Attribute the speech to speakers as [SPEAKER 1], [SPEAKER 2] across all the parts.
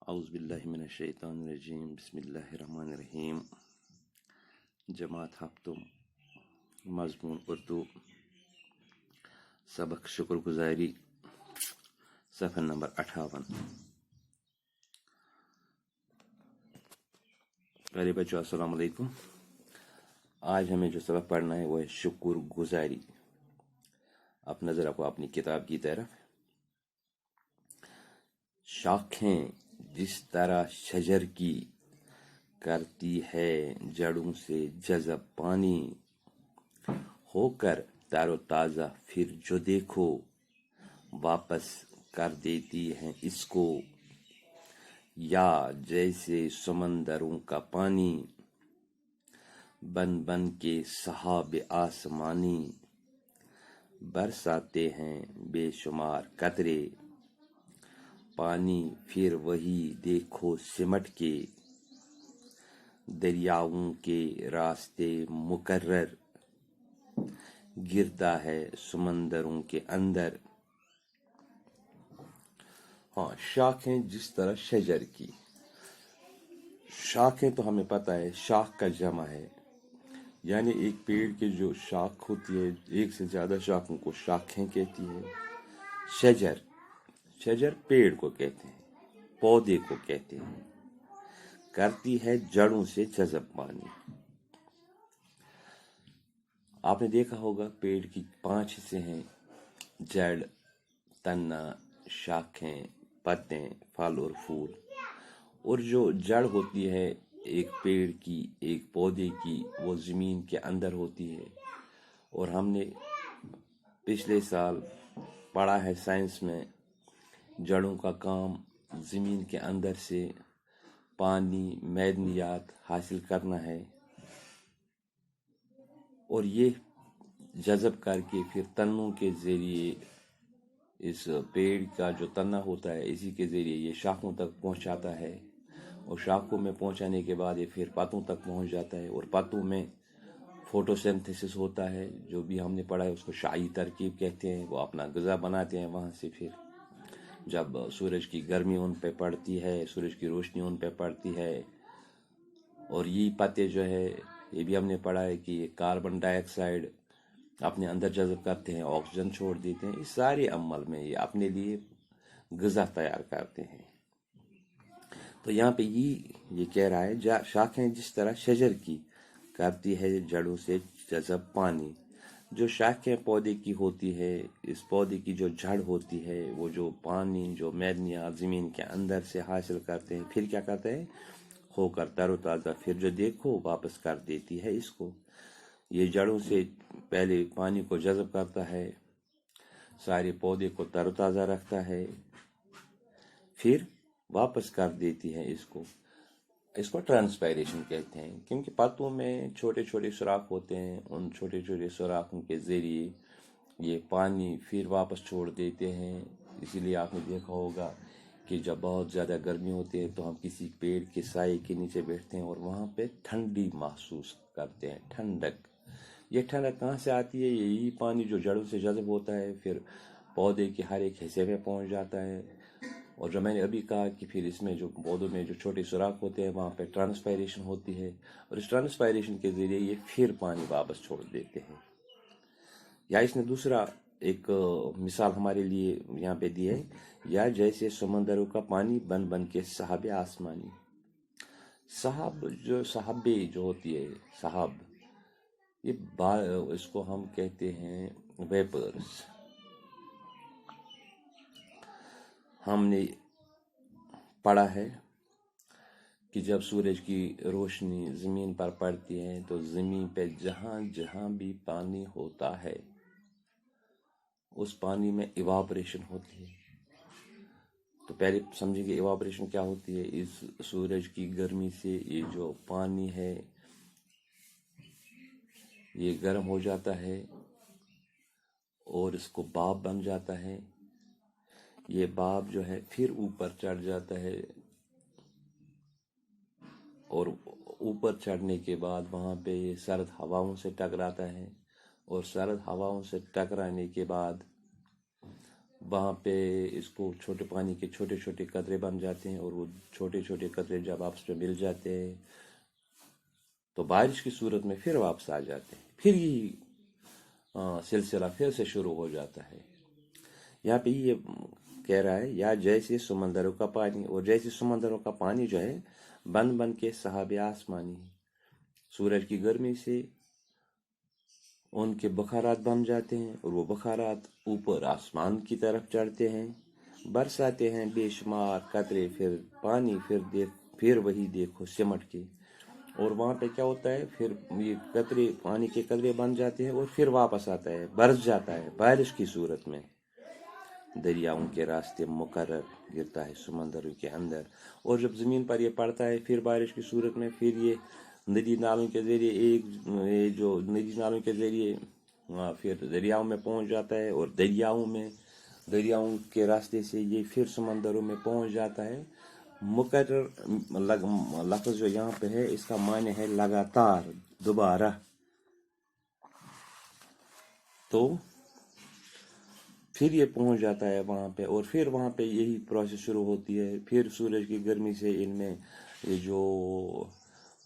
[SPEAKER 1] اعوذ باللہ من الشیطان الرجیم بسم اللہ الرحمن الرحیم جماعت ہفتم مضمون اردو سبق شکر گزاری صفحہ نمبر 58۔ پہلے بچوں السلام علیکم۔ آج ہمیں جو سبق پڑھنا ہے وہ ہے شکر گزاری۔ اب نظر رکھو اپنی کتاب کی طرف۔ شاخیں جس طرح شجر کی کرتی ہے جڑوں سے جذب پانی، ہو کر تر و تازہ پھر جو دیکھو واپس کر دیتی ہے اس کو، یا جیسے سمندروں کا پانی بن بن کے سحاب آسمانی، برساتے ہیں بے شمار قطرے پانی پھر وہی دیکھو سمٹ کے، دریاؤں کے راستے مقرر گرتا ہے سمندروں کے اندر۔ ہاں، شاخیں جس طرح شجر کی۔ شاخیں تو ہمیں پتہ ہے شاخ کا جمع ہے، یعنی ایک پیڑ کی جو شاخ ہوتی ہے، ایک سے زیادہ شاخوں کو شاخیں کہتی ہے۔ شجر پیڑ کو کہتے ہیں، پودے کو کہتے ہیں۔ کرتی ہے جڑوں سے جذب پانی۔ آپ نے دیکھا ہوگا پیڑ کی 5 حصے ہیں: جڑ، تنا، شاخیں، پتے، پھل اور پھول۔ اور جو جڑ ہوتی ہے ایک پیڑ کی، ایک پودے کی، وہ زمین کے اندر ہوتی ہے۔ اور ہم نے پچھلے سال پڑھا ہے سائنس میں، جڑوں کا کام زمین کے اندر سے پانی، معدنیات حاصل کرنا ہے، اور یہ جذب کر کے پھر تنوں کے ذریعے اس پیڑ کا جو تنا ہوتا ہے اسی کے ذریعے یہ شاخوں تک پہنچاتا ہے، اور شاخوں میں پہنچانے کے بعد یہ پھر پتوں تک پہنچ جاتا ہے، اور پتوں میں فوٹو سینتھسس ہوتا ہے، جو بھی ہم نے پڑھا ہے اس کو شعاعی ترکیب کہتے ہیں۔ وہ اپنا غذا بناتے ہیں، وہاں سے پھر جب سورج کی گرمی ان پہ پڑتی ہے، سورج کی روشنی ان پہ پڑتی ہے، اور یہ پتے جو ہے یہ بھی ہم نے پڑھا ہے کہ یہ کاربن ڈائی آکسائڈ اپنے اندر جذب کرتے ہیں، آکسیجن چھوڑ دیتے ہیں۔ اس سارے عمل میں یہ اپنے لیے غذا تیار کرتے ہیں۔ تو یہاں پہ یہ کہہ رہا ہے شاخیں جس طرح شجر کی کرتی ہے جڑوں سے جذب پانی۔ جو شاخیں پودے کی ہوتی ہے، اس پودے کی جو جڑ ہوتی ہے، وہ جو پانی، جو معدنیات زمین کے اندر سے حاصل کرتے ہیں، پھر کیا کرتے ہیں؟ ہو کر تر و تازہ پھر جو دیکھو واپس کر دیتی ہے اس کو۔ یہ جڑوں سے پہلے پانی کو جذب کرتا ہے، سارے پودے کو تر و تازہ رکھتا ہے، پھر واپس کر دیتی ہے اس کو۔ اس کو ٹرانسپائریشن کہتے ہیں، کیونکہ پتوں میں چھوٹے چھوٹے سوراخ ہوتے ہیں، ان چھوٹے چھوٹے سوراخوں کے ذریعے یہ پانی پھر واپس چھوڑ دیتے ہیں۔ اسی لیے آپ نے دیکھا ہوگا کہ جب بہت زیادہ گرمی ہوتی ہے تو ہم کسی پیڑ کے سائے کے نیچے بیٹھتے ہیں اور وہاں پہ ٹھنڈی محسوس کرتے ہیں، ٹھنڈک۔ یہ ٹھنڈک کہاں سے آتی ہے؟ یہی پانی جو جڑوں سے جذب ہوتا ہے پھر پودے کے ہر ایک حصے میں پہنچ جاتا ہے، اور جو میں نے ابھی کہا کہ پھر اس میں جو پودوں میں جو چھوٹے سوراخ ہوتے ہیں وہاں پہ ٹرانسپائریشن ہوتی ہے، اور اس ٹرانسپائریشن کے ذریعے یہ پھر پانی واپس چھوڑ دیتے ہیں۔ یا اس نے دوسرا ایک مثال ہمارے لیے یہاں پہ دی ہے، یا جیسے سمندروں کا پانی بن بن کے سحاب آسمانی۔ صحابے جو ہوتی ہے، صحاب، یہ اس کو ہم کہتے ہیں ویپرز۔ ہم نے پڑھا ہے کہ جب سورج کی روشنی زمین پر پڑتی ہے تو زمین پہ جہاں جہاں بھی پانی ہوتا ہے اس پانی میں ایواپریشن ہوتی ہے۔ تو پہلے سمجھیں کہ ایواپریشن کیا ہوتی ہے۔ اس سورج کی گرمی سے یہ جو پانی ہے یہ گرم ہو جاتا ہے اور اس کو بھاپ بن جاتا ہے۔ یہ بھاپ جو ہے پھر اوپر چڑھ جاتا ہے، اور اوپر چڑھنے کے بعد وہاں پہ یہ سرد ہواؤں سے ٹکراتا ہے، اور سرد ہواؤں سے ٹکرانے کے بعد وہاں پہ اس کو چھوٹے پانی کے چھوٹے چھوٹے قطرے بن جاتے ہیں، اور وہ چھوٹے چھوٹے قطرے جب آپس میں مل جاتے ہیں تو بارش کی صورت میں پھر واپس آ جاتے ہیں، پھر یہی سلسلہ پھر سے شروع ہو جاتا ہے۔ یہاں پہ یہ کہہ رہا ہے، یا جیسے سمندروں کا پانی، اور جیسے سمندروں کا پانی جو ہے بن بن کے سحاب آسمانی، سورج کی گرمی سے ان کے بخارات بن جاتے ہیں، اور وہ بخارات اوپر آسمان کی طرف چڑھتے ہیں، برساتے ہیں بے شمار قطرے، پھر پانی، پھر وہی دیکھو سمٹ کے، اور وہاں پہ کیا ہوتا ہے، پھر یہ قطرے پانی کے قطرے بن جاتے ہیں اور پھر واپس آتا ہے، برس جاتا ہے بارش کی صورت میں، دریاؤں کے راستے مقرر گرتا ہے سمندروں کے اندر، اور جب زمین پر یہ پڑتا ہے پھر بارش کی صورت میں، پھر یہ ندی نالوں کے ذریعے یہ جو ندی نالوں کے ذریعے پھر دریاؤں میں پہنچ جاتا ہے، اور دریاؤں کے راستے سے یہ پھر سمندروں میں پہنچ جاتا ہے۔ مقرر لفظ جو یہاں پہ ہے اس کا معنی ہے لگاتار، دوبارہ۔ تو پھر یہ پہنچ جاتا ہے وہاں پہ، اور پھر وہاں پہ یہی پروسیس شروع ہوتی ہے، پھر سورج کی گرمی سے ان میں یہ جو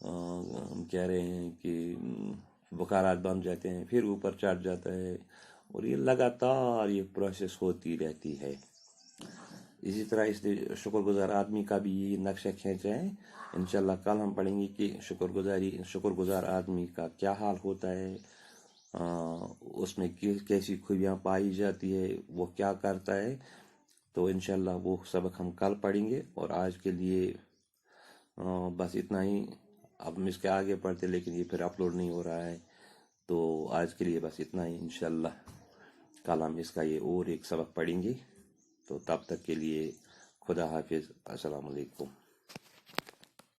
[SPEAKER 1] ہم کہہ رہے ہیں کہ بخارات بن جاتے ہیں، پھر اوپر چڑھ جاتا ہے، اور یہ لگاتار یہ پروسیس ہوتی رہتی ہے۔ اسی طرح اس نے شکر گزار آدمی کا بھی یہ نقشہ کھینچا ہے۔ انشاءاللہ کل ہم پڑھیں گے کہ شکر گزار آدمی کا کیا حال ہوتا ہے، اس میں کیسی خوبیاں پائی جاتی ہے، وہ کیا کرتا ہے۔ تو انشاءاللہ وہ سبق ہم کل پڑھیں گے، اور آج کے لیے بس اتنا ہی۔ اب ہم اس کے آگے پڑھتے لیکن یہ پھر اپلوڈ نہیں ہو رہا ہے، تو آج کے لیے بس اتنا ہی۔ انشاءاللہ کل ہم اس کا یہ اور ایک سبق پڑھیں گے، تو تب تک کے لیے خدا حافظ، السلام علیکم۔